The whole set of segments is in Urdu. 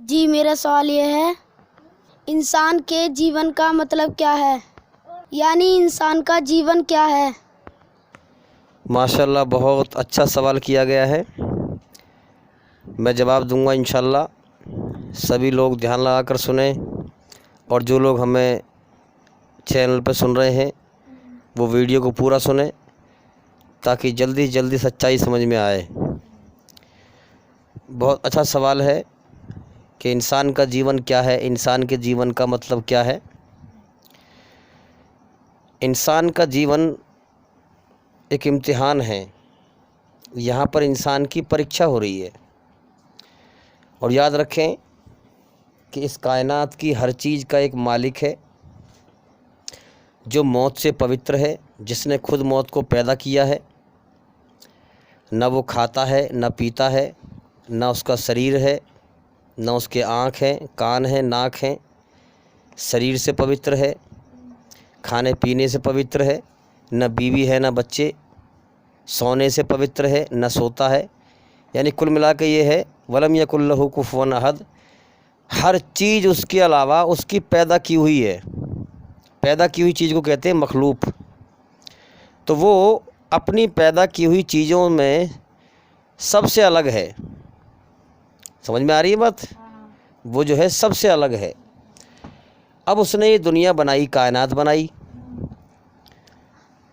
جی میرا سوال یہ ہے، انسان کے جیون کا مطلب کیا ہے؟ یعنی انسان کا جیون کیا ہے؟ ماشاءاللہ بہت اچھا سوال کیا گیا ہے، میں جواب دوں گا انشاءاللہ۔ سبھی لوگ دھیان لگا کر سنیں، اور جو لوگ ہمیں چینل پہ سن رہے ہیں وہ ویڈیو کو پورا سنیں تاکہ جلدی جلدی سچائی سمجھ میں آئے۔ بہت اچھا سوال ہے کہ انسان کا جیون کیا ہے، انسان کے جیون کا مطلب کیا ہے۔ انسان کا جیون ایک امتحان ہے، یہاں پر انسان کی پریکشا ہو رہی ہے، اور یاد رکھیں کہ اس کائنات کی ہر چیز کا ایک مالک ہے جو موت سے پوتر ہے، جس نے خود موت کو پیدا کیا ہے۔ نہ وہ کھاتا ہے، نہ پیتا ہے، نہ اس کا شریر ہے، نہ اس کے آنکھ ہیں، کان ہیں، ناک ہیں۔ شریر سے پوتر ہے، کھانے پینے سے پوتر ہے، نہ بیوی ہے نہ بچے، سونے سے پوتر ہے، نہ سوتا ہے۔ یعنی کل ملا کے یہ ہے وَلَمْ يَكُنْ لَهُ كُفُوًا أَحَدٌ، ہر چیز اس کے علاوہ اس کی پیدا کی ہوئی ہے۔ پیدا کی ہوئی چیز کو کہتے ہیں مخلوق۔ تو وہ اپنی پیدا کی ہوئی چیزوں میں سب سے الگ ہے۔ سمجھ میں آ رہی ہے بات؟ وہ جو ہے سب سے الگ ہے۔ اب اس نے یہ دنیا بنائی، کائنات بنائی،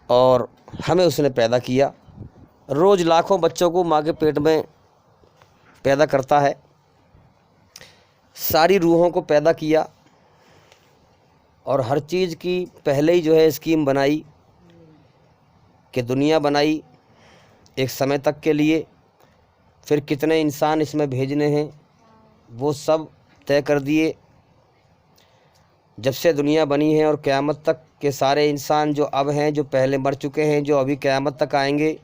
اور ہمیں اس نے پیدا کیا۔ روز لاکھوں بچوں کو ماں کے پیٹ میں پیدا کرتا ہے، ساری روحوں کو پیدا کیا، اور ہر چیز کی پہلے ہی جو ہے اسکیم بنائی کہ دنیا بنائی ایک سمے تک کے لیے، پھر کتنے انسان اس میں بھیجنے ہیں وہ سب طے کر دیے۔ جب سے دنیا بنی ہے اور قیامت تک کے سارے انسان جو اب ہیں، جو پہلے مر چکے ہیں، جو ابھی قیامت تک آئیں گے،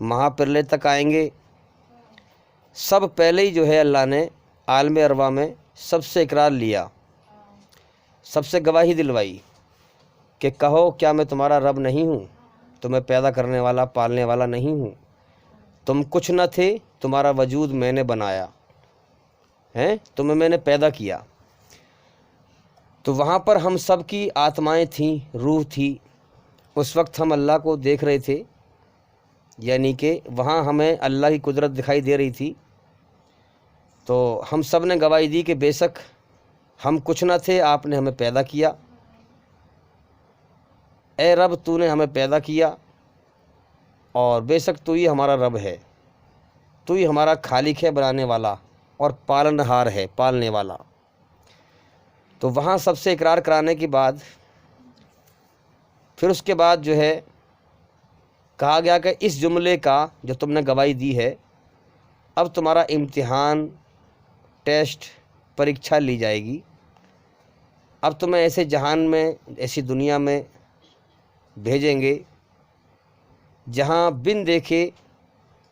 مہا پرلے تک آئیں گے، سب پہلے ہی جو ہے اللہ نے عالم ارواح میں سب سے اقرار لیا، سب سے گواہی دلوائی کہ کہو کیا میں تمہارا رب نہیں ہوں؟ تمہیں پیدا کرنے والا، پالنے والا نہیں ہوں؟ تم کچھ نہ تھے، تمہارا وجود میں نے بنایا ہے، تمہیں میں نے پیدا کیا۔ تو وہاں پر ہم سب کی آتمائیں تھیں، روح تھی، اس وقت ہم اللہ کو دیکھ رہے تھے، یعنی کہ وہاں ہمیں اللہ کی قدرت دکھائی دے رہی تھی۔ تو ہم سب نے گواہی دی کہ بے شک ہم کچھ نہ تھے، آپ نے ہمیں پیدا کیا۔ اے رب تو نے ہمیں پیدا کیا، اور بے شک تو ہی ہمارا رب ہے، تو ہی ہمارا خالق ہے، بنانے والا، اور پالنہار ہے، پالنے والا۔ تو وہاں سب سے اقرار کرانے کے بعد پھر اس کے بعد جو ہے کہا گیا کہ اس جملے کا جو تم نے گواہی دی ہے، اب تمہارا امتحان، ٹیسٹ، پریکشا لی جائے گی۔ اب تمہیں ایسے جہان میں، ایسی دنیا میں بھیجیں گے جہاں بن دیکھے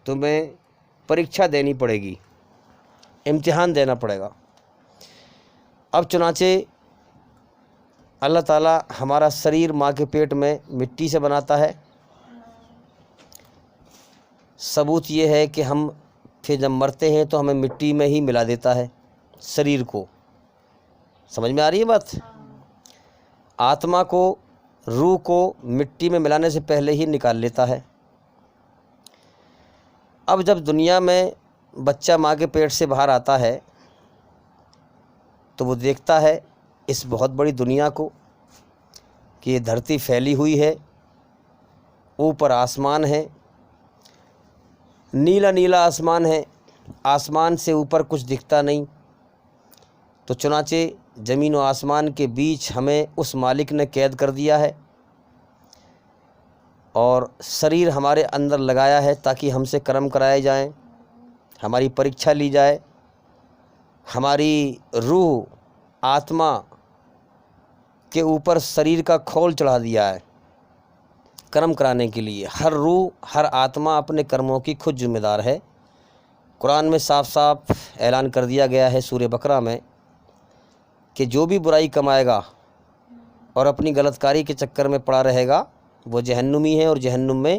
تمہیں پریکشا دینی پڑے گی، امتحان دینا پڑے گا۔ اب چنانچہ اللہ تعالیٰ ہمارا شریر ماں کے پیٹ میں مٹی سے بناتا ہے۔ ثبوت یہ ہے کہ ہم پھر جب مرتے ہیں تو ہمیں مٹی میں ہی ملا دیتا ہے شریر کو۔ سمجھ میں آ رہی ہے بات؟ آتما کو، روح کو مٹی میں ملانے سے پہلے ہی نکال لیتا ہے۔ اب جب دنیا میں بچہ ماں کے پیٹ سے باہر آتا ہے تو وہ دیکھتا ہے اس بہت بڑی دنیا کو کہ یہ دھرتی پھیلی ہوئی ہے، اوپر آسمان ہے، نیلا نیلا آسمان ہے، آسمان سے اوپر کچھ دکھتا نہیں۔ تو چنانچہ زمین و آسمان کے بیچ ہمیں اس مالک نے قید کر دیا ہے، اور شریر ہمارے اندر لگایا ہے تاکہ ہم سے کرم کرائے جائیں، ہماری پریکشا لی جائے۔ ہماری روح، آتما کے اوپر شریر کا کھول چڑھا دیا ہے کرم کرانے کے لیے۔ ہر روح، ہر آتما اپنے کرموں کی خود ذمہ دار ہے۔ قرآن میں صاف صاف اعلان کر دیا گیا ہے سورہ بقرہ میں کہ جو بھی برائی کمائے گا اور اپنی غلط کاری کے چکر میں پڑا رہے گا وہ جہنمی ہے، اور جہنم میں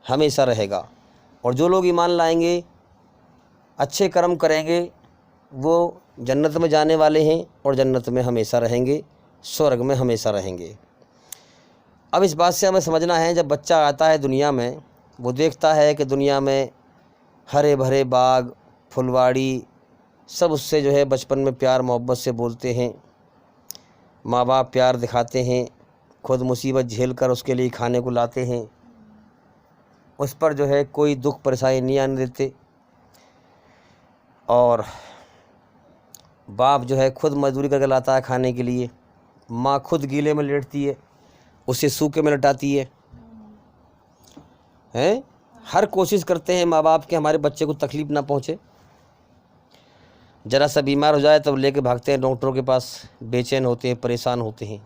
ہمیشہ رہے گا۔ اور جو لوگ ایمان لائیں گے، اچھے کرم کریں گے، وہ جنت میں جانے والے ہیں اور جنت میں ہمیشہ رہیں گے، سورگ میں ہمیشہ رہیں گے۔ اب اس بات سے ہمیں سمجھنا ہے، جب بچہ آتا ہے دنیا میں، وہ دیکھتا ہے کہ دنیا میں ہرے بھرے باغ، پھلواڑی، سب اس سے جو ہے بچپن میں پیار محبت سے بولتے ہیں، ماں باپ پیار دکھاتے ہیں، خود مصیبت جھیل کر اس کے لیے کھانے کو لاتے ہیں، اس پر جو ہے کوئی دکھ پریشانی نہیں آنے دیتے، اور باپ جو ہے خود مزدوری کر کے لاتا ہے کھانے کے لیے، ماں خود گیلے میں لیٹتی ہے، اسے سوکھے میں لٹاتی ہے۔ ہر کوشش کرتے ہیں ماں باپ کہ ہمارے بچے کو تکلیف نہ پہنچے، ذرا سا بیمار ہو جائے تب لے کے بھاگتے ہیں ڈاکٹروں کے پاس، بے چین ہوتے ہیں، پریشان ہوتے ہیں۔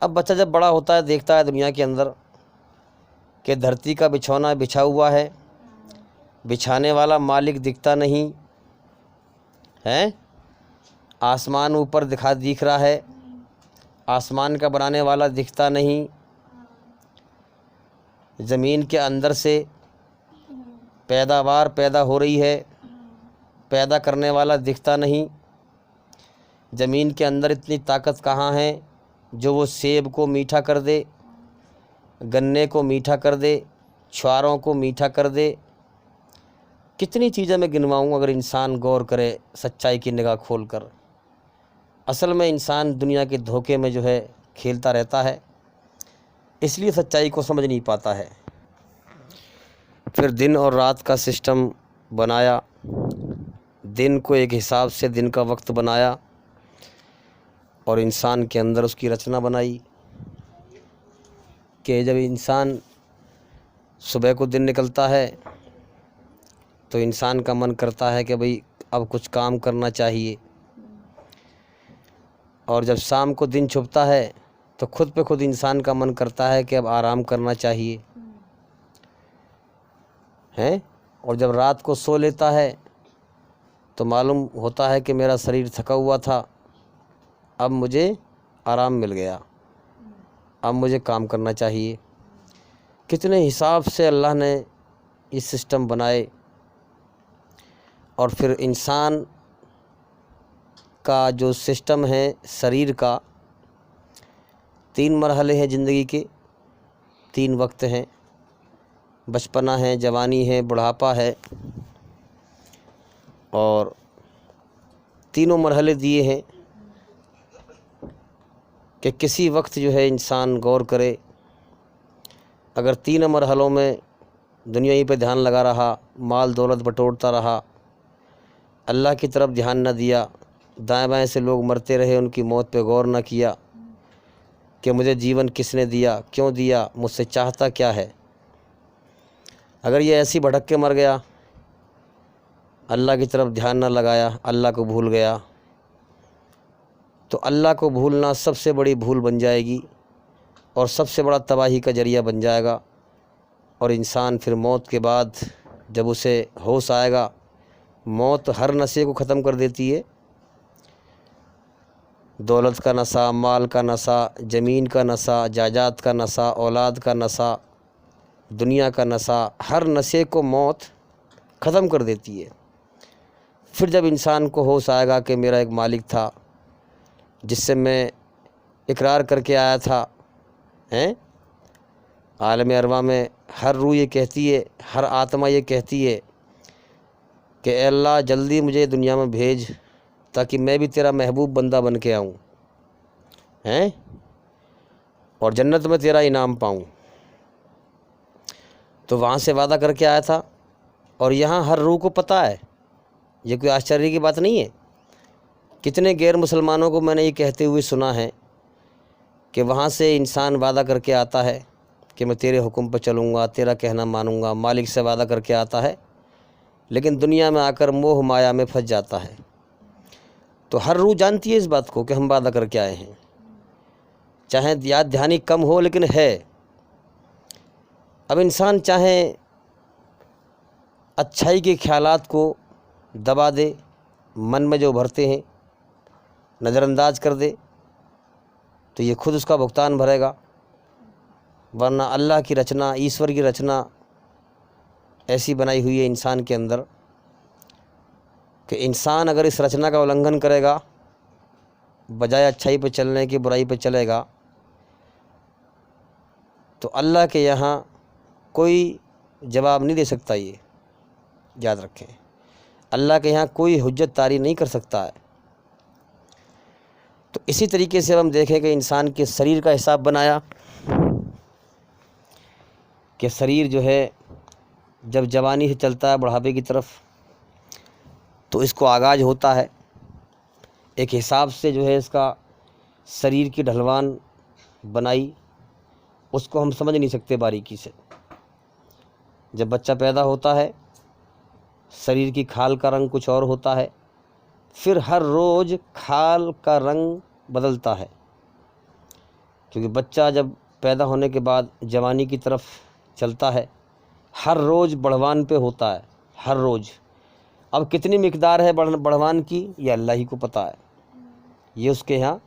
اب بچہ جب بڑا ہوتا ہے دیکھتا ہے دنیا کے اندر کہ دھرتی کا بچھونا بچھا ہوا ہے، بچھانے والا مالک دکھتا نہیں ہے، آسمان اوپر دکھ رہا ہے، آسمان کا بنانے والا دکھتا نہیں، زمین کے اندر سے پیداوار پیدا ہو رہی ہے، پیدا کرنے والا دکھتا نہیں، زمین کے اندر اتنی طاقت کہاں ہے جو وہ سیب کو میٹھا کر دے، گنے کو میٹھا کر دے، چھواروں کو میٹھا کر دے۔ کتنی چیزیں میں گنواؤں اگر انسان غور کرے سچائی کی نگاہ کھول کر۔ اصل میں انسان دنیا کے دھوکے میں جو ہے کھیلتا رہتا ہے، اس لیے سچائی کو سمجھ نہیں پاتا ہے۔ پھر دن اور رات کا سسٹم بنایا، دن کو ایک حساب سے دن کا وقت بنایا، اور انسان کے اندر اس کی رچنا بنائی کہ جب انسان صبح کو دن نکلتا ہے تو انسان کا من کرتا ہے کہ بھئی اب کچھ کام کرنا چاہیے، اور جب شام کو دن چھپتا ہے تو خود پہ خود انسان کا من کرتا ہے کہ اب آرام کرنا چاہیے، اور جب رات کو سو لیتا ہے تو معلوم ہوتا ہے کہ میرا شریر تھکا ہوا تھا، اب مجھے آرام مل گیا، اب مجھے کام کرنا چاہیے۔ کتنے حساب سے اللہ نے یہ سسٹم بنائے، اور پھر انسان کا جو سسٹم ہے شریر کا، 3 مرحلے ہیں زندگی کے، 3 وقت ہیں، بچپنا ہے، جوانی ہے، بڑھاپا ہے، اور تینوں مرحلے دیے ہیں کہ کسی وقت جو ہے انسان غور کرے، اگر 3 مرحلوں میں دنیا ہی پہ دھیان لگا رہا، مال دولت بٹورتا رہا، اللہ کی طرف دھیان نہ دیا، دائیں بائیں سے لوگ مرتے رہے، ان کی موت پہ غور نہ کیا کہ مجھے جیون کس نے دیا، کیوں دیا، مجھ سے چاہتا کیا ہے، اگر یہ ایسی بھٹک کے مر گیا، اللہ کی طرف دھیان نہ لگایا، اللہ کو بھول گیا، تو اللہ کو بھولنا سب سے بڑی بھول بن جائے گی، اور سب سے بڑا تباہی کا ذریعہ بن جائے گا، اور انسان پھر موت کے بعد جب اسے ہوش آئے گا، موت ہر نشے کو ختم کر دیتی ہے، دولت کا نشہ، مال کا نشہ، زمین کا نشہ، جائیداد کا نشہ، اولاد کا نشہ، دنیا کا نشہ، ہر نشے کو موت ختم کر دیتی ہے۔ پھر جب انسان کو ہوش آئے گا کہ میرا ایک مالک تھا جس سے میں اقرار کر کے آیا تھا، عالم ارواح میں ہر روح یہ کہتی ہے، ہر آتما یہ کہتی ہے کہ اے اللہ جلدی مجھے دنیا میں بھیج تاکہ میں بھی تیرا محبوب بندہ بن کے آؤں، اور جنت میں تیرا انعام پاؤں۔ تو وہاں سے وعدہ کر کے آیا تھا، اور یہاں ہر روح کو پتہ ہے، یہ کوئی آشچریہ کی بات نہیں ہے۔ کتنے غیر مسلمانوں کو میں نے یہ کہتے ہوئے سنا ہے کہ وہاں سے انسان وعدہ کر کے آتا ہے کہ میں تیرے حکم پہ چلوں گا، تیرا کہنا مانوں گا، مالک سے وعدہ کر کے آتا ہے، لیکن دنیا میں آ کر موہ مایا میں پھنس جاتا ہے۔ تو ہر روح جانتی ہے اس بات کو کہ ہم وعدہ کر کے آئے ہیں، چاہے یاد دہانی کم ہو لیکن ہے۔ اب انسان چاہے اچھائی کے خیالات کو دبا دے، من میں جو ابھرتے ہیں نظر انداز کر دے، تو یہ خود اس کا بھگتان بھرے گا، ورنہ اللہ کی رچنا، ایشور کی رچنا ایسی بنائی ہوئی ہے انسان کے اندر کہ انسان اگر اس رچنا کا النگھن کرے گا، بجائے اچھائی پہ چلنے کی برائی پہ چلے گا، تو اللہ کے یہاں کوئی جواب نہیں دے سکتا۔ یہ یاد رکھیں، اللہ کے یہاں کوئی حجت طاری نہیں کر سکتا ہے۔ تو اسی طریقے سے ہم دیکھیں کہ انسان کے شریر کا حساب بنایا کہ شریر جو ہے جب جوانی سے چلتا ہے بڑھاپے کی طرف تو اس کو آغاز ہوتا ہے، ایک حساب سے جو ہے اس کا شریر کی ڈھلوان بنائی، اس کو ہم سمجھ نہیں سکتے باریکی سے۔ جب بچہ پیدا ہوتا ہے شریر کی کھال کا رنگ کچھ اور ہوتا ہے، پھر ہر روز کھال کا رنگ بدلتا ہے، کیونکہ بچہ جب پیدا ہونے کے بعد جوانی کی طرف چلتا ہے، ہر روز بڑھوان پہ ہوتا ہے، ہر روز۔ اب کتنی مقدار ہے بڑھوان کی، یہ اللہ ہی کو پتہ ہے۔ یہ اس کے یہاں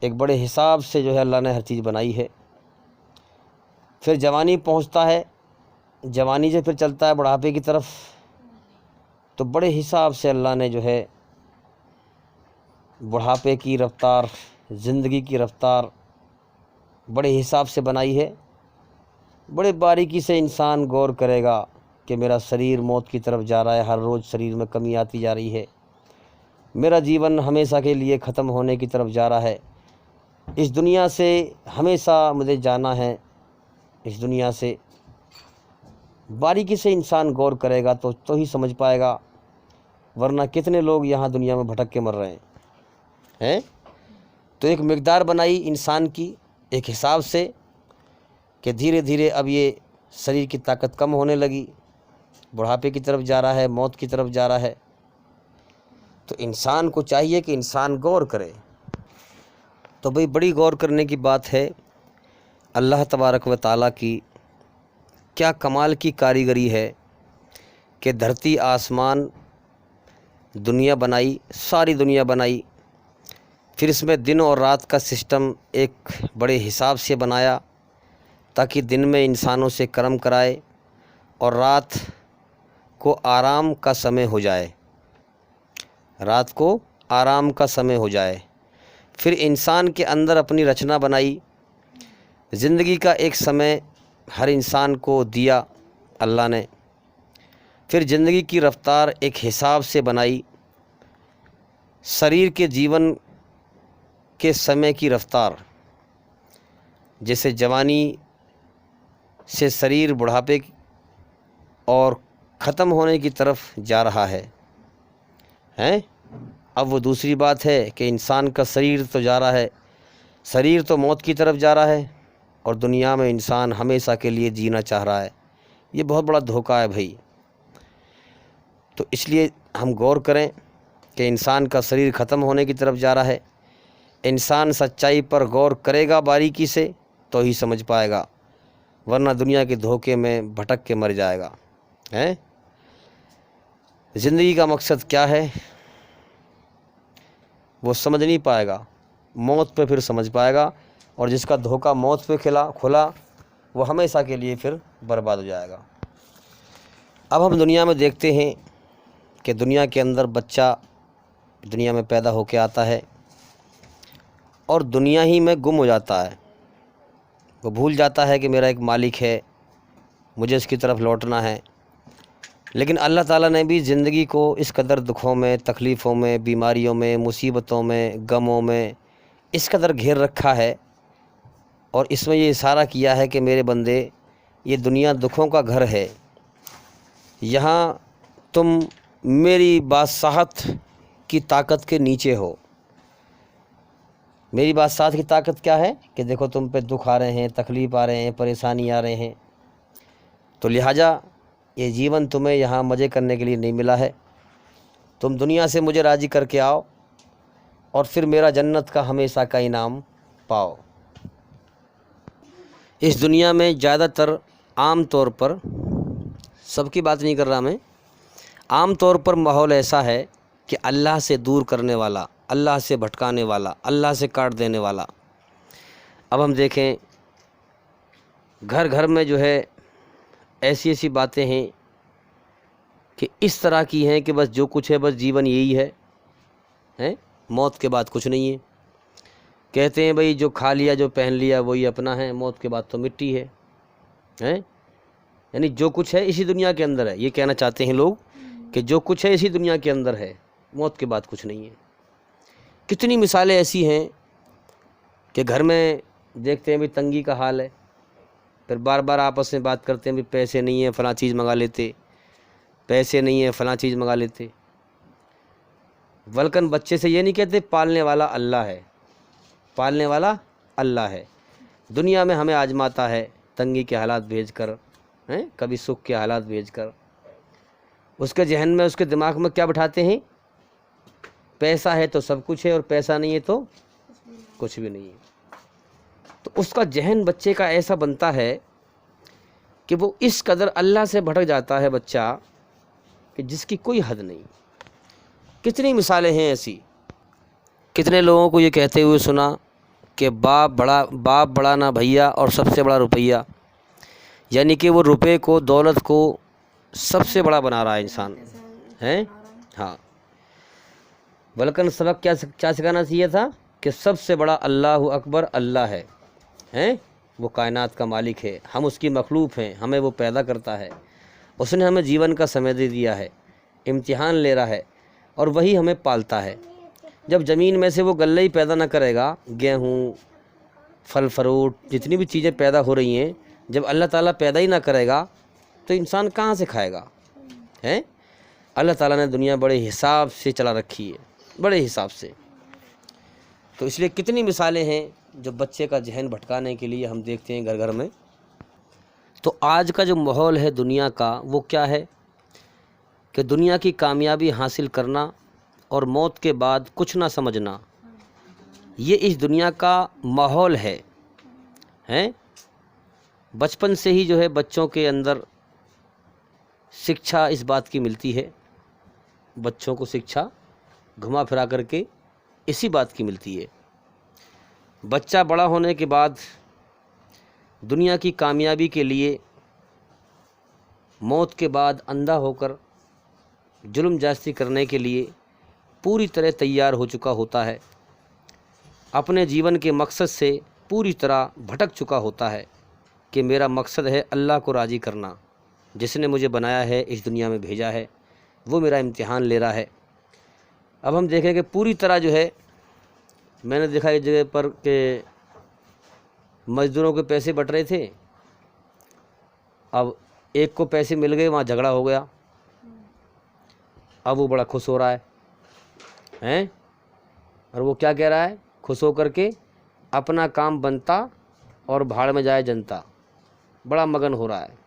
ایک بڑے حساب سے جو ہے اللہ نے ہر چیز بنائی ہے۔ پھر جوانی پہنچتا ہے، جوانی سے پھر چلتا ہے بڑھاپے کی طرف، تو بڑے حساب سے اللہ نے جو ہے بڑھاپے کی رفتار، زندگی کی رفتار بڑے حساب سے بنائی ہے۔ بڑے باریکی سے انسان غور کرے گا کہ میرا شریر موت کی طرف جا رہا ہے، ہر روز شریر میں کمی آتی جا رہی ہے، میرا جیون ہمیشہ کے لیے ختم ہونے کی طرف جا رہا ہے، اس دنیا سے ہمیشہ مجھے جانا ہے، اس دنیا سے باریکی سے انسان غور کرے گا تو ہی سمجھ پائے گا، ورنہ کتنے لوگ یہاں دنیا میں بھٹک کے مر رہے ہیں۔ تو ایک مقدار بنائی انسان کی ایک حساب سے کہ دھیرے دھیرے اب یہ شریر کی طاقت کم ہونے لگی، بڑھاپے کی طرف جا رہا ہے، موت کی طرف جا رہا ہے۔ تو انسان کو چاہیے کہ انسان غور کرے۔ تو بھئی بڑی غور کرنے کی بات ہے، اللہ تبارک و تعالیٰ کی کیا کمال کی کاریگری ہے کہ دھرتی آسمان دنیا بنائی، ساری دنیا بنائی، پھر اس میں دن اور رات کا سسٹم ایک بڑے حساب سے بنایا تاکہ دن میں انسانوں سے کرم کرائے اور رات کو آرام کا سمے ہو جائے، رات کو آرام کا سمے ہو جائے۔ پھر انسان کے اندر اپنی رچنا بنائی، زندگی کا ایک سمے ہر انسان کو دیا اللہ نے۔ پھر زندگی کی رفتار ایک حساب سے بنائی، شریر کے جیون کے سمے کی رفتار، جیسے جوانی سے شریر بڑھاپے اور ختم ہونے کی طرف جا رہا ہے۔ اب وہ دوسری بات ہے کہ انسان کا شریر تو جا رہا ہے، شریر تو موت کی طرف جا رہا ہے، اور دنیا میں انسان ہمیشہ کے لیے جینا چاہ رہا ہے۔ یہ بہت بڑا دھوکہ ہے بھائی۔ تو اس لیے ہم غور کریں کہ انسان کا شریر ختم ہونے کی طرف جا رہا ہے، انسان سچائی پر غور کرے گا باریکی سے تو ہی سمجھ پائے گا، ورنہ دنیا کے دھوکے میں بھٹک کے مر جائے گا۔ زندگی کا مقصد کیا ہے وہ سمجھ نہیں پائے گا، موت پہ پھر سمجھ پائے گا، اور جس کا دھوکہ موت پہ کھلا وہ ہمیشہ کے لیے پھر برباد ہو جائے گا۔ اب ہم دنیا میں دیکھتے ہیں کہ دنیا کے اندر بچہ دنیا میں پیدا ہو کے آتا ہے اور دنیا ہی میں گم ہو جاتا ہے، وہ بھول جاتا ہے کہ میرا ایک مالک ہے، مجھے اس کی طرف لوٹنا ہے۔ لیکن اللہ تعالیٰ نے بھی زندگی کو اس قدر دکھوں میں، تکلیفوں میں، بیماریوں میں، مصیبتوں میں، غموں میں اس قدر گھیر رکھا ہے، اور اس میں یہ اشارہ کیا ہے کہ میرے بندے یہ دنیا دکھوں کا گھر ہے، یہاں تم میری بادشاہت کی طاقت کے نیچے ہو۔ میری بادشاہت کی طاقت کیا ہے کہ دیکھو تم پہ دکھ آ رہے ہیں، تکلیف آ رہے ہیں، پریشانی آ رہے ہیں، تو لہٰذا یہ جیون تمہیں یہاں مزے کرنے کے لیے نہیں ملا ہے، تم دنیا سے مجھے راضی کر کے آؤ اور پھر میرا جنت کا ہمیشہ کا انعام پاؤ۔ اس دنیا میں زیادہ تر عام طور پر، سب کی بات نہیں کر رہا میں، عام طور پر ماحول ایسا ہے کہ اللہ سے دور کرنے والا، اللہ سے بھٹکانے والا، اللہ سے کاٹ دینے والا۔ اب ہم دیکھیں گھر گھر میں جو ہے ایسی ایسی باتیں ہیں کہ اس طرح کی ہیں کہ بس جو کچھ ہے بس جیون یہی ہے، موت کے بعد کچھ نہیں ہے۔ کہتے ہیں بھئی جو کھا لیا جو پہن لیا وہی اپنا ہے، موت کے بعد تو مٹی ہے، یعنی جو کچھ ہے اسی دنیا کے اندر ہے۔ یہ کہنا چاہتے ہیں لوگ کہ جو کچھ ہے اسی دنیا کے اندر ہے، موت کے بعد کچھ نہیں ہے۔ کتنی مثالیں ایسی ہیں کہ گھر میں دیکھتے ہیں بھی تنگی کا حال ہے، پھر بار بار آپس میں بات کرتے ہیں بھی پیسے نہیں ہیں فلاں چیز منگا لیتے، پیسے نہیں ہیں فلاں چیز منگا لیتے۔ بلکہ بچے سے یہ نہیں کہتے پالنے والا اللہ ہے، پالنے والا اللہ ہے، دنیا میں ہمیں آزماتا ہے تنگی کے حالات بھیج کر، کبھی سکھ کے حالات بھیج کر۔ اس کے ذہن میں اس کے دماغ میں کیا بٹھاتے ہیں؟ پیسہ ہے تو سب کچھ ہے اور پیسہ نہیں ہے تو کچھ بھی نہیں ہے۔ تو اس کا ذہن بچے کا ایسا بنتا ہے کہ وہ اس قدر اللہ سے بھٹک جاتا ہے بچہ کہ جس کی کوئی حد نہیں۔ کتنی مثالیں ہیں ایسی، کتنے لوگوں کو یہ کہتے ہوئے سنا کہ باپ بڑا نہ بھیا اور سب سے بڑا روپیہ، یعنی کہ وہ روپے کو دولت کو سب سے بڑا بنا رہا ہے انسان ہے۔ ہاں، بلکہ سبق کیا سکھانا چاہیے تھا کہ سب سے بڑا اللہ اکبر اللہ ہے، وہ کائنات کا مالک ہے، ہم اس کی مخلوق ہیں، ہمیں وہ پیدا کرتا ہے، اس نے ہمیں جیون کا سمے دے دیا ہے، امتحان لے رہا ہے اور وہی ہمیں پالتا ہے۔ جب زمین میں سے وہ غلہ ہی پیدا نہ کرے گا، گیہوں، پھل فروٹ، جتنی بھی چیزیں پیدا ہو رہی ہیں، جب اللہ تعالیٰ پیدا ہی نہ کرے گا تو انسان کہاں سے کھائے گا؟ اللہ تعالیٰ نے دنیا بڑے حساب سے چلا رکھی ہے، بڑے حساب سے۔ تو اس لیے کتنی مثالیں ہیں جو بچے کا ذہن بھٹکانے کے لیے ہم دیکھتے ہیں گھر گھر میں۔ تو آج کا جو ماحول ہے دنیا کا وہ کیا ہے کہ دنیا کی کامیابی حاصل کرنا اور موت کے بعد کچھ نہ سمجھنا، یہ اس دنیا کا ماحول ہے۔ بچپن سے ہی جو ہے بچوں کے اندر شکشا اس بات کی ملتی ہے، بچوں کو شکشا گھما پھرا کر کے اسی بات کی ملتی ہے۔ بچہ بڑا ہونے کے بعد دنیا کی کامیابی کے لیے موت کے بعد اندھا ہو کر ظلم جاستی کرنے کے لیے پوری طرح تیار ہو چکا ہوتا ہے، اپنے جیون کے مقصد سے پوری طرح بھٹک چکا ہوتا ہے کہ میرا مقصد ہے اللہ کو راضی کرنا، جس نے مجھے بنایا ہے اس دنیا میں بھیجا ہے وہ میرا امتحان لے رہا ہے۔ اب ہم دیکھیں کہ پوری طرح جو ہے، میں نے دیکھا ایک جگہ پر کہ مزدوروں کے پیسے بٹ رہے تھے، اب ایک کو پیسے مل گئے، وہاں جھگڑا ہو گیا، اب وہ بڑا خوش ہو رہا ہے، اور وہ کیا کہہ رہا ہے؟ خوش ہو کر کے اپنا کام بنتا اور بھاڑ میں جائے جنتا، بڑا مگن ہو رہا ہے۔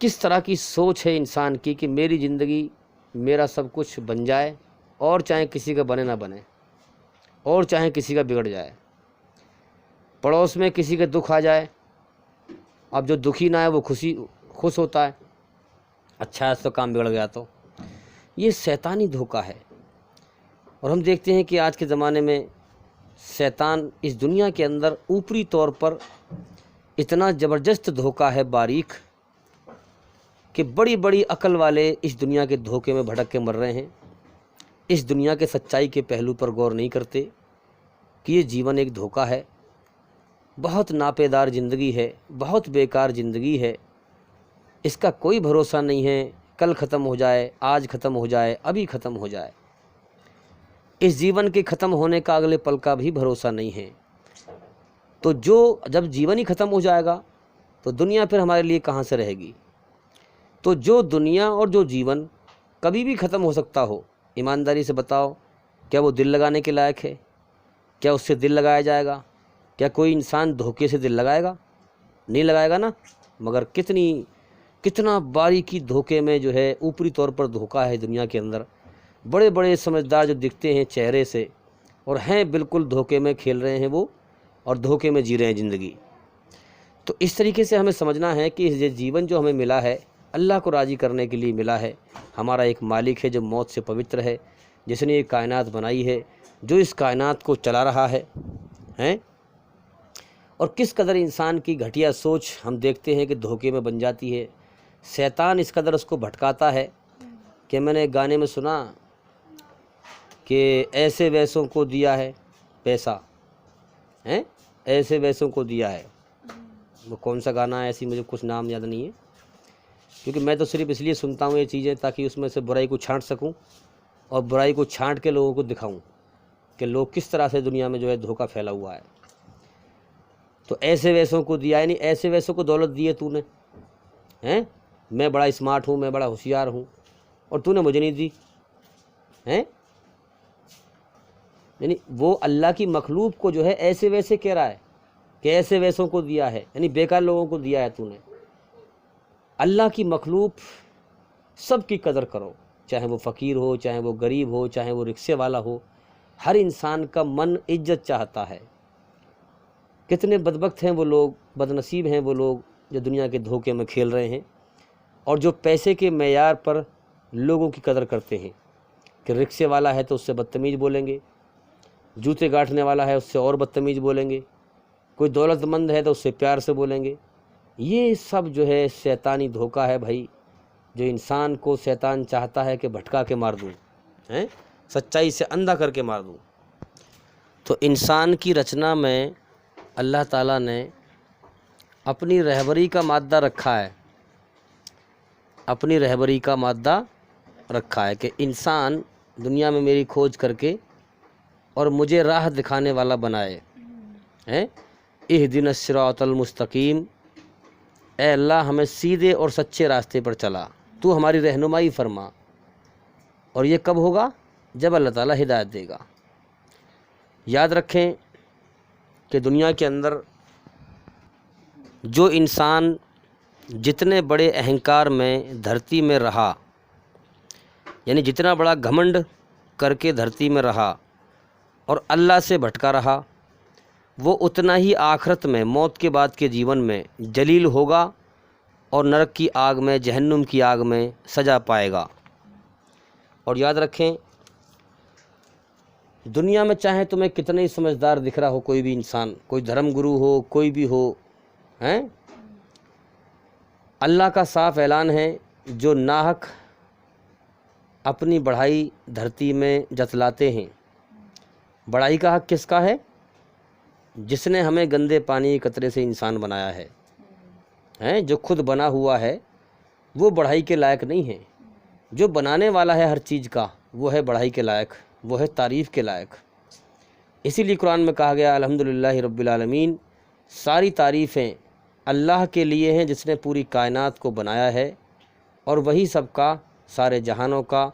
کس طرح کی سوچ ہے انسان کی کہ میری زندگی میرا سب کچھ بن جائے، اور چاہے کسی کا بنے نہ بنے، اور چاہے کسی کا بگڑ جائے، پڑوس میں کسی کا دکھ آ جائے، اب جو دکھی نہ ہے وہ خوش ہوتا ہے، اچھا ہے اس کا کام بگڑ گیا تو۔ یہ شیطانی دھوکہ ہے۔ اور ہم دیکھتے ہیں کہ آج کے زمانے میں شیطان اس دنیا کے اندر اوپری طور پر اتنا زبردست دھوکہ ہے، باریک، کہ بڑی بڑی عقل والے اس دنیا کے دھوکے میں بھٹک کے مر رہے ہیں، اس دنیا کے سچائی کے پہلو پر غور نہیں کرتے کہ یہ جیون ایک دھوکہ ہے، بہت ناپیدار زندگی ہے، بہت بیکار زندگی ہے، اس کا کوئی بھروسہ نہیں ہے، کل ختم ہو جائے، آج ختم ہو جائے، ابھی ختم ہو جائے، اس جیون کے ختم ہونے کا اگلے پل کا بھی بھروسہ نہیں ہے۔ تو جب جیون ہی ختم ہو جائے گا تو دنیا پھر ہمارے لیے کہاں سے رہے گی؟ تو جو دنیا اور جو جیون کبھی بھی ختم ہو سکتا ہو، ایمانداری سے بتاؤ کیا وہ دل لگانے کے لائق ہے؟ کیا اس سے دل لگایا جائے گا؟ کیا کوئی انسان دھوکے سے دل لگائے گا؟ نہیں لگائے گا نا۔ مگر کتنا باریکی دھوکے میں جو ہے اوپری طور پر دھوکہ ہے دنیا کے اندر۔ بڑے بڑے سمجھدار جو دکھتے ہیں چہرے سے اور ہیں بالکل دھوکے میں کھیل رہے ہیں وہ، اور دھوکے میں جی رہے ہیں زندگی۔ تو اس طریقے سے ہمیں سمجھنا ہے کہ یہ جیون جو ہمیں ملا ہے اللہ کو راضی کرنے کے لیے ملا ہے۔ ہمارا ایک مالک ہے جو موت سے پوتر ہے، جس نے یہ کائنات بنائی ہے، جو اس کائنات کو چلا رہا ہے۔ اور کس قدر انسان کی گھٹیا سوچ ہم دیکھتے ہیں کہ دھوکے میں بن جاتی ہے، شیطان اس قدر اس کو بھٹکاتا ہے کہ میں نے ایک گانے میں سنا کہ ایسے ویسوں کو دیا ہے پیسہ، ایسے ویسوں کو دیا ہے، وہ کون سا گانا ہے ایسی مجھے کچھ نام یاد نہیں ہے، کیونکہ میں تو صرف اس لیے سنتا ہوں یہ چیزیں تاکہ اس میں سے برائی کو چھانٹ سکوں اور برائی کو چھانٹ کے لوگوں کو دکھاؤں کہ لوگ کس طرح سے دنیا میں جو ہے دھوکہ پھیلا ہوا ہے۔ تو ایسے ویسوں کو دیا، یعنی ایسے ویسوں کو دولت دی ہے تو نے، میں بڑا اسمارٹ ہوں، میں بڑا ہوشیار ہوں اور تو نے مجھے نہیں دی، یعنی وہ اللہ کی مخلوق کو جو ہے ایسے ویسے کہہ رہا ہے کہ ایسے ویسوں کو دیا ہے، یعنی بیکار لوگوں کو دیا ہے تو نے۔ اللہ کی مخلوق سب کی قدر کرو، چاہے وہ فقیر ہو، چاہے وہ غریب ہو، چاہے وہ رکشے والا ہو، ہر انسان کا من عزت چاہتا ہے۔ کتنے بدبخت ہیں وہ لوگ، بد نصیب ہیں وہ لوگ جو دنیا کے دھوکے میں کھیل رہے ہیں اور جو پیسے کے معیار پر لوگوں کی قدر کرتے ہیں کہ رکشے والا ہے تو اس سے بدتمیز بولیں گے، جوتے گاٹھنے والا ہے اس سے اور بدتمیز بولیں گے، کوئی دولت مند ہے تو اس سے پیار سے بولیں گے۔ یہ سب جو ہے شیطانی دھوکہ ہے بھائی، جو انسان کو شیطان چاہتا ہے کہ بھٹکا کے مار دوں، سچائی سے اندھا کر کے مار دوں۔ تو انسان کی رچنا میں اللہ تعالیٰ نے اپنی رہبری کا مادہ رکھا ہے، اپنی رہبری کا مادہ رکھا ہے کہ انسان دنیا میں میری کھوج کر کے اور مجھے راہ دکھانے والا بنائے۔ اہدنا الصراط المستقیم، اے اللہ ہمیں سیدھے اور سچے راستے پر چلا، تو ہماری رہنمائی فرما۔ اور یہ کب ہوگا؟ جب اللہ تعالیٰ ہدایت دے گا۔ یاد رکھیں کہ دنیا کے اندر جو انسان جتنے بڑے اہنکار میں دھرتی میں رہا، یعنی جتنا بڑا گھمنڈ کر کے دھرتی میں رہا اور اللہ سے بھٹکا رہا، وہ اتنا ہی آخرت میں موت کے بعد کے جیون میں جلیل ہوگا اور نرک کی آگ میں، جہنم کی آگ میں سزا پائے گا۔ اور یاد رکھیں دنیا میں چاہے تمہیں کتنا ہی سمجھدار دکھ رہا ہو کوئی بھی انسان، کوئی دھرم گرو ہو، کوئی بھی ہو، اللہ کا صاف اعلان ہے جو ناحق اپنی بڑائی دھرتی میں جتلاتے ہیں، بڑائی کا حق کس کا ہے؟ جس نے ہمیں گندے پانی کے قطرے سے انسان بنایا ہے، جو خود بنا ہوا ہے وہ بڑائی کے لائق نہیں ہے، جو بنانے والا ہے ہر چیز کا وہ ہے بڑائی کے لائق، وہ ہے تعریف کے لائق۔ اسی لیے قرآن میں کہا گیا الحمدللہ رب العالمین، ساری تعریفیں اللہ کے لیے ہیں جس نے پوری کائنات کو بنایا ہے اور وہی سب کا، سارے جہانوں کا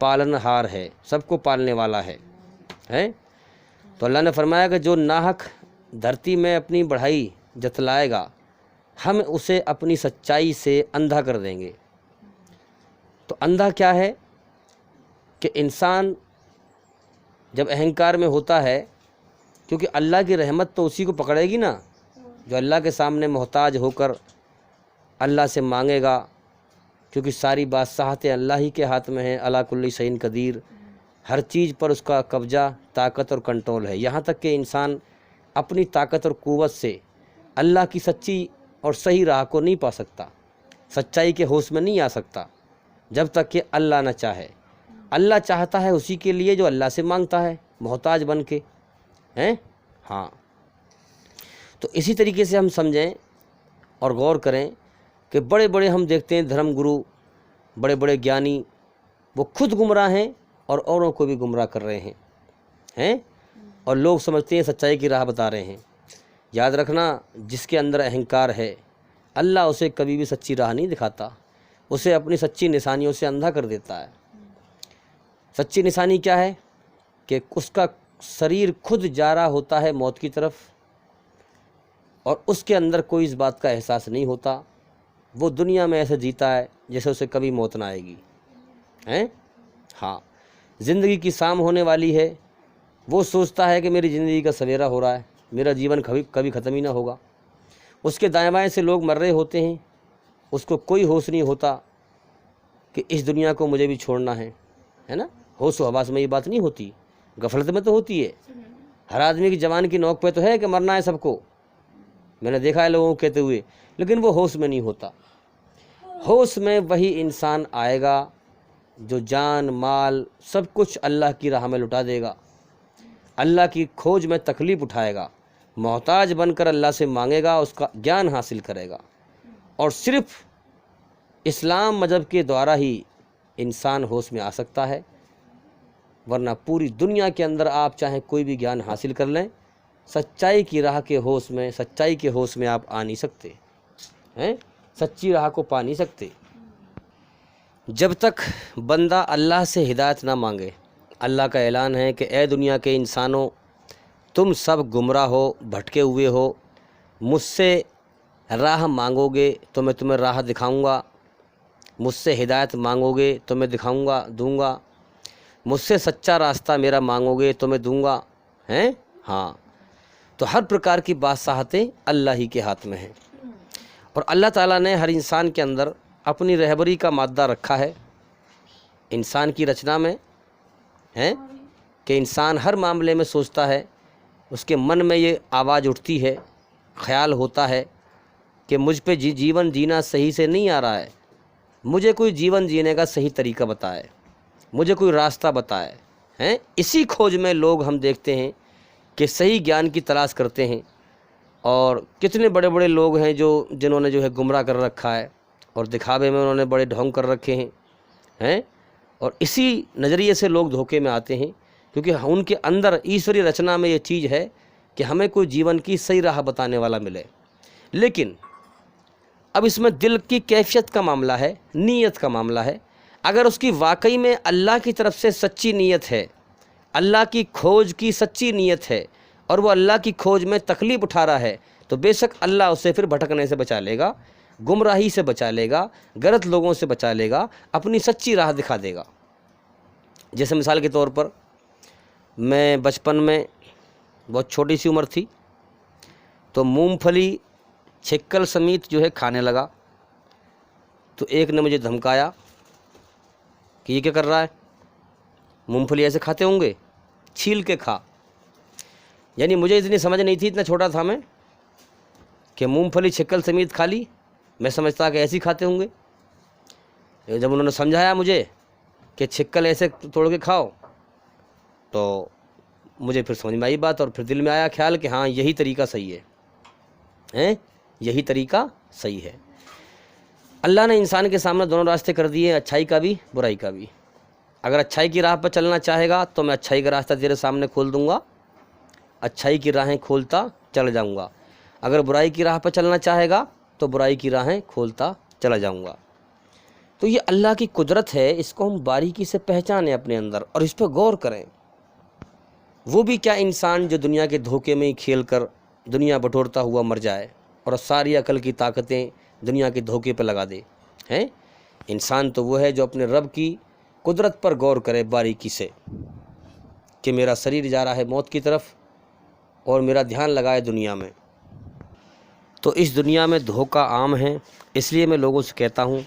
پالن ہار ہے، سب کو پالنے والا ہے۔ تو اللہ نے فرمایا کہ جو ناحق دھرتی میں اپنی بڑائی جتلائے گا ہم اسے اپنی سچائی سے اندھا کر دیں گے۔ تو اندھا کیا ہے کہ انسان جب اہنکار میں ہوتا ہے، کیونکہ اللہ کی رحمت تو اسی کو پکڑے گی نا جو اللہ کے سامنے محتاج ہو کر اللہ سے مانگے گا، کیونکہ ساری بادشاہتیں اللہ ہی کے ہاتھ میں ہیں، علی کل شیء قدیر، ہر چیز پر اس کا قبضہ، طاقت اور کنٹرول ہے، یہاں تک کہ انسان اپنی طاقت اور قوت سے اللہ کی سچی اور صحیح راہ کو نہیں پا سکتا، سچائی کے ہوش میں نہیں آ سکتا جب تک کہ اللہ نہ چاہے۔ اللہ چاہتا ہے اسی کے لیے جو اللہ سے مانگتا ہے محتاج بن کے، ہاں۔ تو اسی طریقے سے ہم سمجھیں اور غور کریں کہ بڑے بڑے ہم دیکھتے ہیں دھرم گرو، بڑے بڑے گیانی، وہ خود گمراہ ہیں اور اوروں کو بھی گمراہ کر رہے ہیں، اور لوگ سمجھتے ہیں سچائی کی راہ بتا رہے ہیں۔ یاد رکھنا جس کے اندر اہنکار ہے اللہ اسے کبھی بھی سچی راہ نہیں دکھاتا، اسے اپنی سچی نشانیوں سے اندھا کر دیتا ہے۔ سچی نشانی کیا ہے کہ اس کا شریر خود جا رہا ہوتا ہے موت کی طرف اور اس کے اندر کوئی اس بات کا احساس نہیں ہوتا، وہ دنیا میں ایسے جیتا ہے جیسے اسے کبھی موت نہ آئے گی، ہاں۔ زندگی کی شام ہونے والی ہے، وہ سوچتا ہے کہ میری زندگی کا سویرا ہو رہا ہے، میرا جیون کبھی ختم ہی نہ ہوگا۔ اس کے دائیں بائیں سے لوگ مر رہے ہوتے ہیں، اس کو کوئی ہوش نہیں ہوتا کہ اس دنیا کو مجھے بھی چھوڑنا ہے نا۔ ہوش و حواس میں یہ بات نہیں ہوتی، غفلت میں تو ہوتی ہے۔ ہر آدمی کی زبان کی نوک پہ تو ہے کہ مرنا ہے سب کو، میں نے دیکھا ہے لوگوں کو کہتے ہوئے، لیکن وہ ہوش میں نہیں ہوتا۔ ہوش میں وہی انسان آئے گا جو جان مال سب کچھ اللہ کی راہ میں لٹا دے گا، اللہ کی کھوج میں تکلیف اٹھائے گا، محتاج بن کر اللہ سے مانگے گا، اس کا گیان حاصل کرے گا، اور صرف اسلام مذہب کے دوارا ہی انسان ہوش میں آ سکتا ہے، ورنہ پوری دنیا کے اندر آپ چاہیں کوئی بھی گیان حاصل کر لیں، سچائی کی راہ کے ہوش میں، سچائی کے ہوش میں آپ آ نہیں سکتے ہیں، سچی راہ کو پا نہیں سکتے۔ جب تک بندہ اللہ سے ہدایت نہ مانگے، اللہ کا اعلان ہے کہ اے دنیا کے انسانوں، تم سب گمراہ ہو، بھٹکے ہوئے ہو، مجھ سے راہ مانگو گے تو میں تمہیں راہ دکھاؤں گا، مجھ سے ہدایت مانگو گے تو میں دکھاؤں گا، دوں گا، مجھ سے سچا راستہ میرا مانگو گے تو میں دوں گا، ہیں؟ ہاں، تو ہر پرکار کی بادشاہتیں اللہ ہی کے ہاتھ میں ہیں، اور اللہ تعالیٰ نے ہر انسان کے اندر اپنی رہبری کا مادہ رکھا ہے۔ انسان کی رچنا میں ہے کہ انسان ہر معاملے میں سوچتا ہے، اس کے من میں یہ آواز اٹھتی ہے، خیال ہوتا ہے کہ مجھ پہ جیون جینا صحیح سے نہیں آ رہا ہے، مجھے کوئی جیون جینے کا صحیح طریقہ بتائے، مجھے کوئی راستہ بتائے، ہیں؟ اسی کھوج میں لوگ ہم دیکھتے ہیں کہ صحیح گیان کی تلاش کرتے ہیں، اور کتنے بڑے بڑے لوگ ہیں جنہوں نے جو ہے گمراہ کر رکھا ہے، اور دکھاوے میں انہوں نے بڑے ڈھونگ کر رکھے ہیں، اور اسی نظریے سے لوگ دھوکے میں آتے ہیں، کیونکہ ان کے اندر ایشوری رچنا میں یہ چیز ہے کہ ہمیں کوئی جیون کی صحیح راہ بتانے والا ملے۔ لیکن اب اس میں دل کی کیفیت کا معاملہ ہے، نیت کا معاملہ ہے۔ اگر اس کی واقعی میں اللہ کی طرف سے سچی نیت ہے، اللہ کی کھوج کی سچی نیت ہے، اور وہ اللہ کی کھوج میں تکلیف اٹھا رہا ہے، تو بے شک اللہ اسے پھر بھٹکنے سے بچا لے گا، گمراہی سے بچا لے گا، غلط لوگوں سے بچا لے گا، اپنی سچی راہ دکھا دے گا۔ جیسے مثال کے طور پر میں بچپن میں بہت چھوٹی سی عمر تھی، تو مونگ پھلی چھکل سمیت جو ہے کھانے لگا، تو ایک نے مجھے دھمکایا کہ یہ کیا کر رہا ہے، مونگ پھلی ایسے کھاتے ہوں گے، چھیل کے کھا۔ یعنی مجھے اتنی سمجھ نہیں تھی، اتنا چھوٹا تھا میں، کہ مونگ پھلی چھکل سمیت کھا لی، میں سمجھتا کہ ایسے ہی کھاتے ہوں گے۔ جب انہوں نے سمجھایا مجھے کہ چھکل ایسے توڑ کے کھاؤ، تو مجھے پھر سمجھ میں آئی بات، اور پھر دل میں آیا خیال کہ ہاں یہی طریقہ صحیح ہے، یہی طریقہ صحیح ہے۔ اللہ نے انسان کے سامنے دونوں راستے کر دیے، اچھائی کا بھی برائی کا بھی۔ اگر اچھائی کی راہ پر چلنا چاہے گا تو میں اچھائی کا راستہ تیرے سامنے کھول دوں گا، اچھائی کی راہیں کھولتا چل جاؤں گا۔ اگر برائی کی راہ پر چلنا چاہے گا تو برائی کی راہیں کھولتا چلا جاؤں گا۔ تو یہ اللہ کی قدرت ہے، اس کو ہم باریکی سے پہچانیں اپنے اندر، اور اس پہ غور کریں۔ وہ بھی کیا انسان جو دنیا کے دھوکے میں ہی کھیل کر دنیا بٹورتا ہوا مر جائے، اور ساری عقل کی طاقتیں دنیا کے دھوکے پہ لگا دے، ہیں؟ انسان تو وہ ہے جو اپنے رب کی قدرت پر غور کرے باریکی سے، کہ میرا شریر جا رہا ہے موت کی طرف، اور میرا دھیان لگائے دنیا میں۔ تو اس دنیا میں دھوکہ عام ہے، اس لیے میں لوگوں سے کہتا ہوں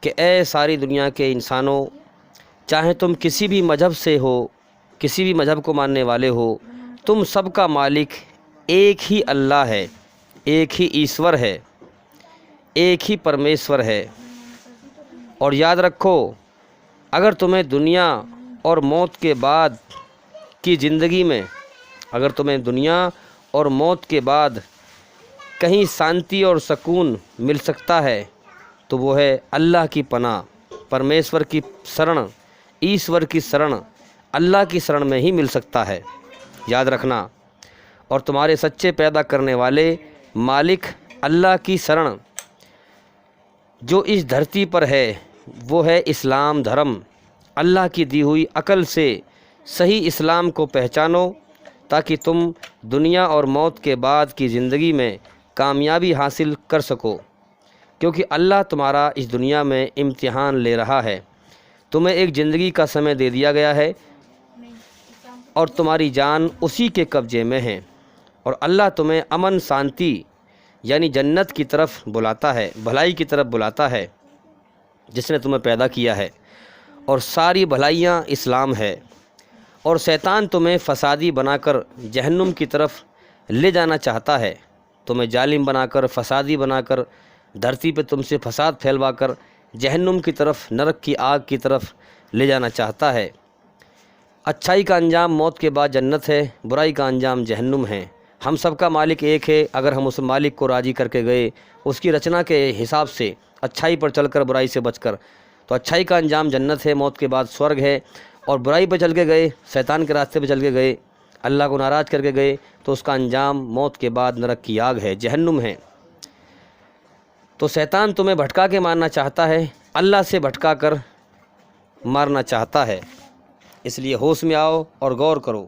کہ اے ساری دنیا کے انسانوں، چاہے تم کسی بھی مذہب سے ہو، کسی بھی مذہب کو ماننے والے ہو، تم سب کا مالک ایک ہی اللہ ہے، ایک ہی ایشور ہے، ایک ہی پرمیشور ہے۔ اور یاد رکھو، اگر تمہیں دنیا اور موت کے بعد کی زندگی میں، اگر تمہیں دنیا اور موت کے بعد کہیں شانتی اور سکون مل سکتا ہے تو وہ ہے اللہ کی پناہ، پرمیشور کی شرن، ایشور کی شرن، اللہ کی شرن میں ہی مل سکتا ہے، یاد رکھنا۔ اور تمہارے سچے پیدا کرنے والے مالک اللہ کی شرن جو اس دھرتی پر ہے وہ ہے اسلام دھرم۔ اللہ کی دی ہوئی عقل سے صحیح اسلام کو پہچانو تاکہ تم دنیا اور موت کے بعد کی زندگی میں کامیابی حاصل کر سکو، کیونکہ اللہ تمہارا اس دنیا میں امتحان لے رہا ہے۔ تمہیں ایک زندگی کا سمے دے دیا گیا ہے، اور تمہاری جان اسی کے قبضے میں ہے، اور اللہ تمہیں امن شانتی یعنی جنت کی طرف بلاتا ہے، بھلائی کی طرف بلاتا ہے، جس نے تمہیں پیدا کیا ہے، اور ساری بھلائیاں اسلام ہے۔ اور شیطان تمہیں فسادی بنا کر جہنم کی طرف لے جانا چاہتا ہے، تمہیں ظالم بنا کر، فسادی بنا کر دھرتی پہ تم سے فساد پھیلوا کر جہنم کی طرف، نرک کی آگ کی طرف لے جانا چاہتا ہے۔ اچھائی کا انجام موت کے بعد جنت ہے، برائی کا انجام جہنم ہے۔ ہم سب کا مالک ایک ہے، اگر ہم اس مالک کو راضی کر کے گئے اس کی رچنا کے حساب سے، اچھائی پر چل کر برائی سے بچ کر، تو اچھائی کا انجام جنت ہے، موت کے بعد سورگ ہے۔ اور برائی پہ چل کے گئے، شیطان کے راستے پہ چل کے گئے، اللہ کو ناراض کر کے گئے، تو اس کا انجام موت کے بعد نرک کی آگ ہے، جہنم ہے۔ تو شیطان تمہیں بھٹکا کے مارنا چاہتا ہے، اللہ سے بھٹکا کر مارنا چاہتا ہے، اس لیے ہوش میں آؤ اور غور کرو۔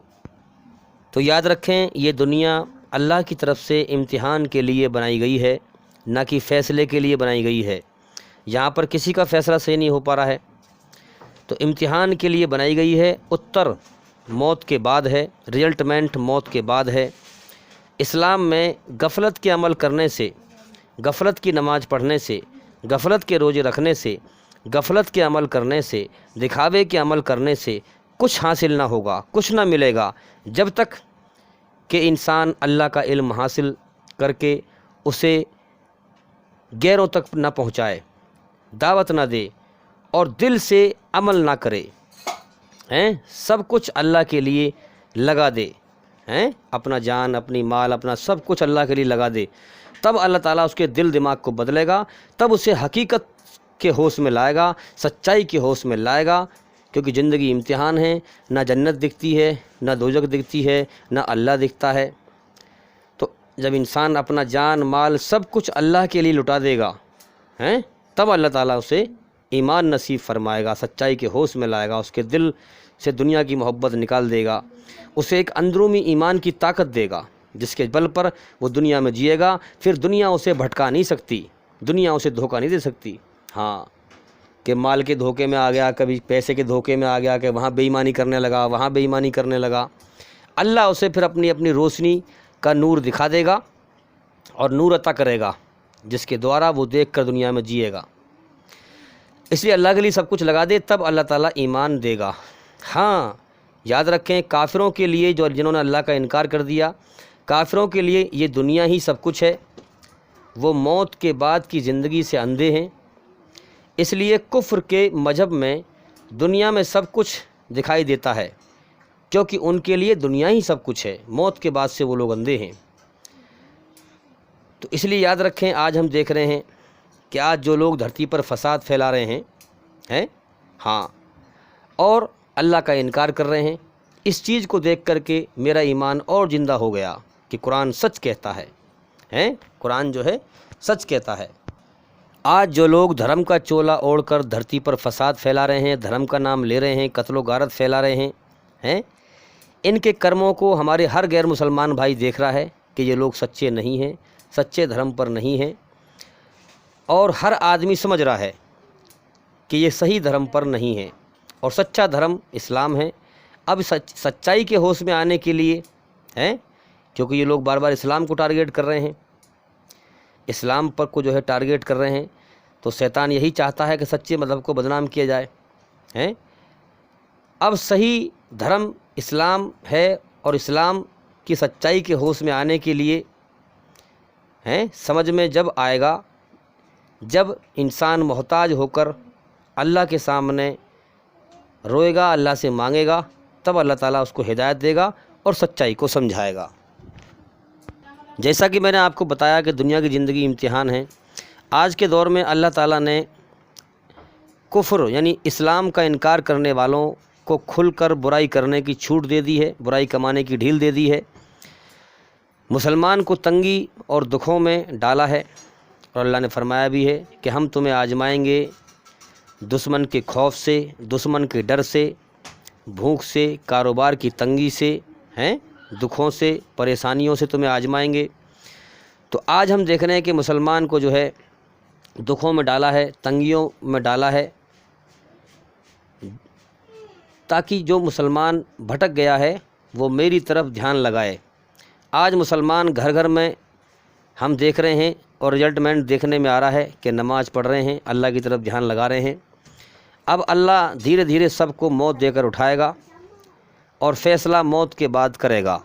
تو یاد رکھیں، یہ دنیا اللہ کی طرف سے امتحان کے لیے بنائی گئی ہے، نہ کہ فیصلے کے لیے بنائی گئی ہے۔ یہاں پر کسی کا فیصلہ صحیح نہیں ہو پا رہا ہے، تو امتحان کے لیے بنائی گئی ہے۔ اتر موت کے بعد ہے، ریزلٹمنٹ موت کے بعد ہے۔ اسلام میں غفلت کے عمل کرنے سے، غفلت کی نماز پڑھنے سے، غفلت کے روزے رکھنے سے، غفلت کے عمل کرنے سے، دکھاوے کے عمل کرنے سے کچھ حاصل نہ ہوگا، کچھ نہ ملے گا، جب تک کہ انسان اللہ کا علم حاصل کر کے اسے غیروں تک نہ پہنچائے، دعوت نہ دے اور دل سے عمل نہ کرے، سب کچھ اللہ کے لیے لگا دے، اپنا جان، اپنی مال، اپنا سب کچھ اللہ کے لیے لگا دے، تب اللہ تعالیٰ اس کے دل دماغ کو بدلے گا، تب اسے حقیقت کے ہوش میں لائے گا، سچائی کے ہوش میں لائے گا۔ کیونکہ زندگی امتحان ہے، نہ جنت دکھتی ہے، نہ دوزخ دکھتی ہے، نہ اللہ دکھتا ہے۔ تو جب انسان اپنا جان، مال، سب کچھ اللہ کے لیے لٹا دے گا، تب اللہ تعالیٰ اسے ایمان نصیب فرمائے گا، سچائی کے ہوش میں لائے گا، اس کے دل سے دنیا کی محبت نکال دے گا، اسے ایک اندرونی ایمان کی طاقت دے گا، جس کے بل پر وہ دنیا میں جیے گا۔ پھر دنیا اسے بھٹکا نہیں سکتی، دنیا اسے دھوکہ نہیں دے سکتی، ہاں کہ مال کے دھوکے میں آ گیا، کبھی پیسے کے دھوکے میں آ گیا، کہ وہاں بے ایمانی کرنے لگا، وہاں بے ایمانی کرنے لگا۔ اللہ اسے پھر اپنی روشنی کا نور دکھا دے گا اور نور عطا کرے گا، جس کے دوارا وہ دیکھ کر دنیا میں جیے گا۔ اس لیے اللہ کے لیے سب کچھ لگا دے، تب اللہ تعالیٰ ایمان دے گا۔ ہاں یاد رکھیں، کافروں کے لیے، جنہوں نے اللہ کا انکار کر دیا، کافروں کے لیے یہ دنیا ہی سب کچھ ہے، وہ موت کے بعد کی زندگی سے اندھے ہیں۔ اس لیے کفر کے مذہب میں دنیا میں سب کچھ دکھائی دیتا ہے، کیونکہ ان کے لیے دنیا ہی سب کچھ ہے، موت کے بعد سے وہ لوگ اندھے ہیں۔ تو اس لیے یاد رکھیں، آج ہم دیکھ رہے ہیں کہ آج جو لوگ دھرتی پر فساد پھیلا رہے ہیں، ہاں، اور اللہ کا انکار کر رہے ہیں، اس چیز کو دیکھ کر کے میرا ایمان اور زندہ ہو گیا کہ قرآن سچ کہتا ہے، قرآن جو ہے سچ کہتا ہے۔ آج جو لوگ دھرم کا چولا اوڑھ کر دھرتی پر فساد پھیلا رہے ہیں، دھرم کا نام لے رہے ہیں، قتل و غارت پھیلا رہے ہیں، ان کے کرموں کو ہمارے ہر غیر مسلمان بھائی دیکھ رہا ہے کہ یہ لوگ سچے نہیں ہیں، سچے دھرم پر نہیں ہیں، اور ہر آدمی سمجھ رہا ہے کہ یہ صحیح دھرم پر نہیں ہے، اور سچا دھرم اسلام ہے۔ اب سچائی کے ہوش میں آنے کے لیے، کیونکہ یہ لوگ بار بار اسلام کو ٹارگیٹ کر رہے ہیں، اسلام پر کو جو ہے ٹارگیٹ کر رہے ہیں، تو شیطان یہی چاہتا ہے کہ سچے مذہب کو بدنام کیا جائے۔ اب صحیح دھرم اسلام ہے، اور اسلام کی سچائی کے ہوش میں آنے کے لیے سمجھ میں جب آئے گا، جب انسان محتاج ہو کر اللہ کے سامنے روئے گا، اللہ سے مانگے گا، تب اللہ تعالیٰ اس کو ہدایت دے گا اور سچائی کو سمجھائے گا۔ جیسا کہ میں نے آپ کو بتایا کہ دنیا کی زندگی امتحان ہے، آج کے دور میں اللہ تعالیٰ نے کفر یعنی اسلام کا انکار کرنے والوں کو کھل کر برائی کرنے کی چھوٹ دے دی ہے، برائی کمانے کی ڈھیل دے دی ہے، مسلمان کو تنگی اور دکھوں میں ڈالا ہے، اور اللہ نے فرمایا بھی ہے کہ ہم تمہیں آزمائیں گے دشمن کے خوف سے، دشمن کے ڈر سے، بھوک سے، کاروبار کی تنگی سے، دکھوں سے، پریشانیوں سے تمہیں آزمائیں گے۔ تو آج ہم دیکھ رہے ہیں کہ مسلمان کو جو ہے دکھوں میں ڈالا ہے، تنگیوں میں ڈالا ہے، تاکہ جو مسلمان بھٹک گیا ہے وہ میری طرف دھیان لگائے۔ آج مسلمان گھر گھر میں ہم دیکھ رہے ہیں، اور رزلٹمنٹ دیکھنے میں آ رہا ہے کہ نماز پڑھ رہے ہیں، اللہ کی طرف دھیان لگا رہے ہیں۔ اب اللہ دھیرے دھیرے سب کو موت دے کر اٹھائے گا، اور فیصلہ موت کے بعد کرے گا۔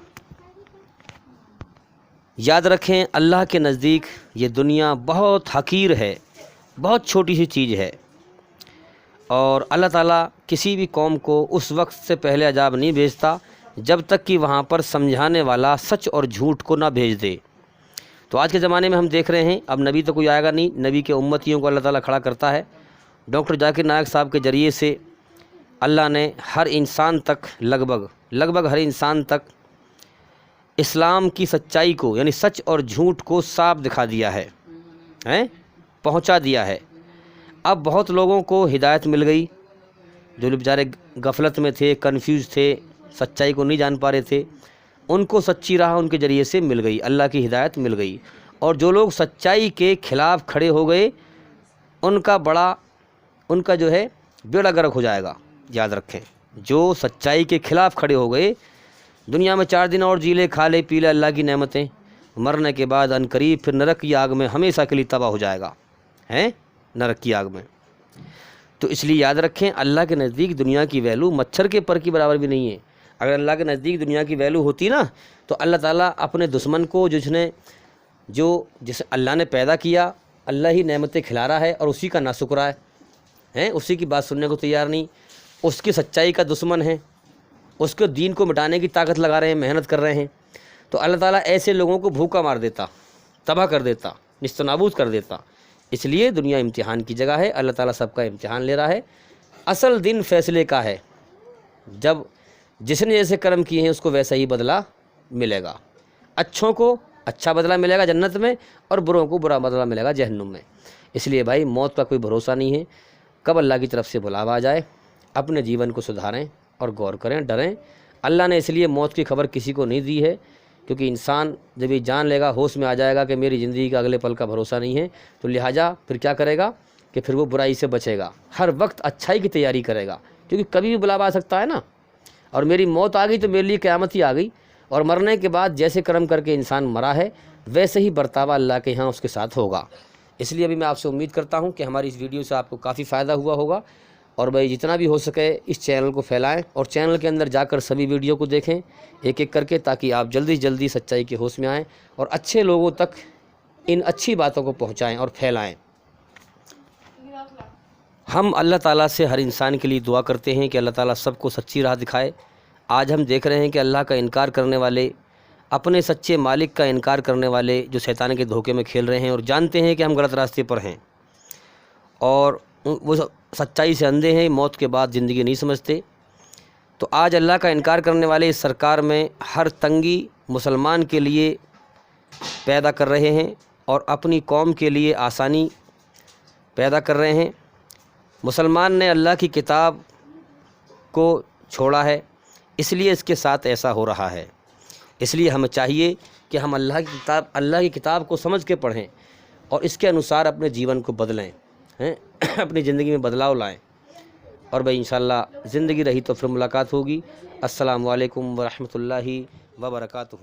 یاد رکھیں اللہ کے نزدیک یہ دنیا بہت حقیر ہے، بہت چھوٹی سی چیز ہے، اور اللہ تعالیٰ کسی بھی قوم کو اس وقت سے پہلے عذاب نہیں بھیجتا جب تک کہ وہاں پر سمجھانے والا سچ اور جھوٹ کو نہ بھیج دے۔ تو آج کے زمانے میں ہم دیکھ رہے ہیں اب نبی تو کوئی آئے گا نہیں، نبی کے امتیوں کو اللہ تعالیٰ کھڑا کرتا ہے۔ ڈاکٹر ذاکر نائک صاحب کے ذریعے سے اللہ نے ہر انسان تک لگ بھگ ہر انسان تک اسلام کی سچائی کو، یعنی سچ اور جھوٹ کو صاف دکھا دیا ہے، پہنچا دیا ہے۔ اب بہت لوگوں کو ہدایت مل گئی، جو لوگ بیچارے غفلت میں تھے، کنفیوز تھے، سچائی کو نہیں جان پا رہے تھے، ان کو سچی راہ ان کے ذریعے سے مل گئی، اللہ کی ہدایت مل گئی۔ اور جو لوگ سچائی کے خلاف کھڑے ہو گئے ان کا جو ہے بیڑا غرق ہو جائے گا۔ یاد رکھیں، جو سچائی کے خلاف کھڑے ہو گئے، دنیا میں 4 دن اور جی لے، کھا لے پی لے اللہ کی نعمتیں، مرنے کے بعد عنقریب پھر نرک کی آگ میں ہمیشہ کے لیے تباہ ہو جائے گا، نرک کی آگ میں۔ تو اس لیے یاد رکھیں اللہ کے نزدیک دنیا کی ویلو مچھر کے پر کی برابر بھی نہیں ہے۔ اگر اللہ کے نزدیک دنیا کی ویلو ہوتی نا تو اللہ تعالیٰ اپنے دشمن کو جسے اللہ نے پیدا کیا، اللہ ہی نعمتیں کھلا رہا ہے اور اسی کا ناشکرا ہے، اسی کی بات سننے کو تیار نہیں، اس کی سچائی کا دشمن ہے، اس کے دین کو مٹانے کی طاقت لگا رہے ہیں، محنت کر رہے ہیں، تو اللہ تعالیٰ ایسے لوگوں کو بھوکا مار دیتا، تباہ کر دیتا، نیست و نابود کر دیتا۔ اس لیے دنیا امتحان کی جگہ ہے، اللہ تعالیٰ سب کا امتحان لے رہا ہے۔ اصل دن فیصلے کا ہے، جب جس نے جیسے کرم کیے ہیں اس کو ویسا ہی بدلہ ملے گا، اچھوں کو اچھا بدلہ ملے گا جنت میں، اور بروں کو برا بدلہ ملے گا جہنم میں۔ اس لیے بھائی موت کا کوئی بھروسہ نہیں ہے، کب اللہ کی طرف سے بلاوا آ جائے۔ اپنے جیون کو سدھاریں اور غور کریں، ڈریں۔ اللہ نے اس لیے موت کی خبر کسی کو نہیں دی ہے، کیونکہ انسان جب یہ جان لے گا، ہوش میں آ جائے گا کہ میری زندگی کا اگلے پل کا بھروسہ نہیں ہے، تو لہٰذا پھر کیا کرے گا کہ پھر وہ برائی سے بچے گا، ہر وقت اچھائی کی تیاری کرے گا، کیونکہ کبھی بھی بلاوا آ سکتا ہے نا۔ اور میری موت آ گئی تو میرے لیے قیامت ہی آ گئی، اور مرنے کے بعد جیسے کرم کر کے انسان مرا ہے ویسے ہی برتاوا اللہ کے ہاں اس کے ساتھ ہوگا۔ اس لیے ابھی میں آپ سے امید کرتا ہوں کہ ہماری اس ویڈیو سے آپ کو کافی فائدہ ہوا ہوگا، اور بھائی جتنا بھی ہو سکے اس چینل کو پھیلائیں، اور چینل کے اندر جا کر سبھی ویڈیو کو دیکھیں ایک ایک کر کے، تاکہ آپ جلدی سے جلدی سچائی کے ہوش میں آئیں اور اچھے لوگوں تک ان اچھی باتوں کو پہنچائیں اور پھیلائیں۔ ہم اللہ تعالیٰ سے ہر انسان کے لیے دعا کرتے ہیں کہ اللہ تعالیٰ سب کو سچی راہ دکھائے۔ آج ہم دیکھ رہے ہیں کہ اللہ کا انکار کرنے والے، اپنے سچے مالک کا انکار کرنے والے جو شیطان کے دھوکے میں کھیل رہے ہیں اور جانتے ہیں کہ ہم غلط راستے پر ہیں، اور وہ سچائی سے اندھے ہیں، موت کے بعد زندگی نہیں سمجھتے۔ تو آج اللہ کا انکار کرنے والے اس سرکار میں ہر تنگی مسلمان کے لیے پیدا کر رہے ہیں اور اپنی قوم کے لیے آسانی پیدا کر رہے ہیں۔ مسلمان نے اللہ کی کتاب کو چھوڑا ہے، اس لیے اس کے ساتھ ایسا ہو رہا ہے۔ اس لیے ہمیں چاہیے کہ ہم اللہ کی کتاب کو سمجھ کے پڑھیں اور اس کے انوسار اپنے جیون کو بدلیں، اپنی زندگی میں بدلاؤ لائیں، اور بھائی انشاءاللہ زندگی رہی تو پھر ملاقات ہوگی۔ السلام علیکم ورحمۃ اللہ وبرکاتہ۔